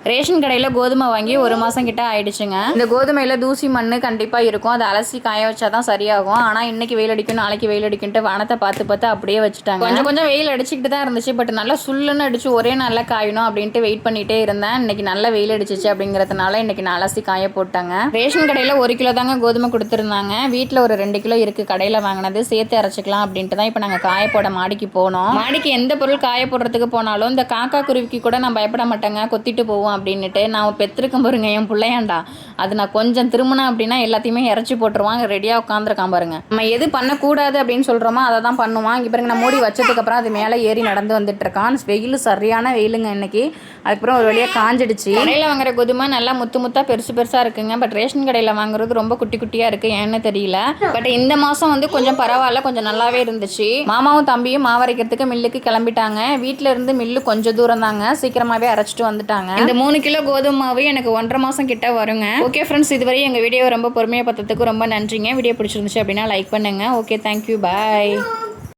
Ration கடையில் கோதுமை வாங்கி 1 மாதம் கிட்ட ஆயிடுச்சுங்க. இந்த கோதுமையில் தூசி மண் கண்டிப்பாக இருக்கும். அதை அலசி காய வச்சா தான் சரியாகும். ஆனால் இன்னைக்கு வெயில் அடிக்கும், நாளைக்கு வெயில் அடிக்குன்ட்டு வானத்தை பார்த்து அப்படியே வச்சுட்டாங்க. கொஞ்சம் கொஞ்சம் வெயில் அடிச்சுக்கிட்டு தான் இருந்துச்சு. பட் நல்லா சுல்லுன்னு அடிச்சு ஒரே நாளில் காயணும் அப்படின்ட்டு வெயிட் பண்ணிட்டே இருந்தேன். இன்னைக்கு நல்லா வெயில் அடிச்சிச்சு அப்படிங்கிறதுனால இன்னைக்கு நான் அலசி காய போட்டாங்க. ரேஷன் கடையில் 1 கிலோ தாங்க கோதுமை கொடுத்துருந்தாங்க. வீட்டில் ஒரு 2 கிலோ இருக்குது. கடையில் வாங்கினது சேர்த்து அரைச்சிக்கலாம் அப்படின்ட்டு தான் இப்போ நாங்கள் காய போட மாடிக்கு போனோம். மாடிக்கு எந்த பொருள் காய போடுறதுக்கு போனாலும் இந்த காக்கா குருவிக்கு கூட நான் பயப்பட மாட்டேங்க, கொத்திட்டு போவோம் அப்படின்ட்டு. நான் பெற்றிருக்கேன் பாருங்க என் பிள்ளையாண்டா, அது நான் கொஞ்சம் திரும்பினேன் அப்படின்னா எல்லாத்தையுமே இறச்சி போட்டுருவாங்க. ரெடியாக உட்காந்துருக்கான் பாருங்க. நம்ம எது பண்ணக்கூடாது அப்படின்னு சொல்கிறோமோ அதை தான் பண்ணுவான். இங்கே பாருங்க, நான் மூடி வச்சதுக்கப்புறம் அது மேலே ஏறி நடந்து வந்துட்டு இருக்கான். வெயில் சரியான வெயிலுங்க இன்னைக்கு. அதுக்கப்புறம் ஒரு வழியாக காஞ்சிடுச்சு. கடையில் வாங்குற கோதுமை நல்லா முத்தாக பெருசாக இருக்குங்க. பட் ரேஷன் கடையில் வாங்குறது ரொம்ப குட்டி குட்டியாக இருக்குது, ஏன்னு தெரியல. பட் இந்த மாதம் வந்து கொஞ்சம் பரவாயில்ல, கொஞ்சம் நல்லாவே இருந்துச்சு. மாமாவும் தம்பியும் மாவரைக்கிறதுக்கு மில்லுக்கு கிளம்பிட்டாங்க. வீட்டில் இருந்து மில்லு கொஞ்சம் தூரம் தாங்க, சீக்கிரமாகவே அரைச்சிட்டு வந்துட்டாங்க. இந்த 3 கிலோ கோதுமை மாவு எனக்கு 1.5 மாதம் கிட்ட வருங்க. ஓகே ஃப்ரெண்ட்ஸ், இதுவரை எங்கள் வீடியோ ரொம்ப பொறுமையாக பார்த்ததுக்கு ரொம்ப நன்றிங்க. வீடியோ பிடிச்சிருந்துச்சு அப்படின்னா லைக் பண்ணுங்க. ஓகே, தேங்க்யூ, பாய்.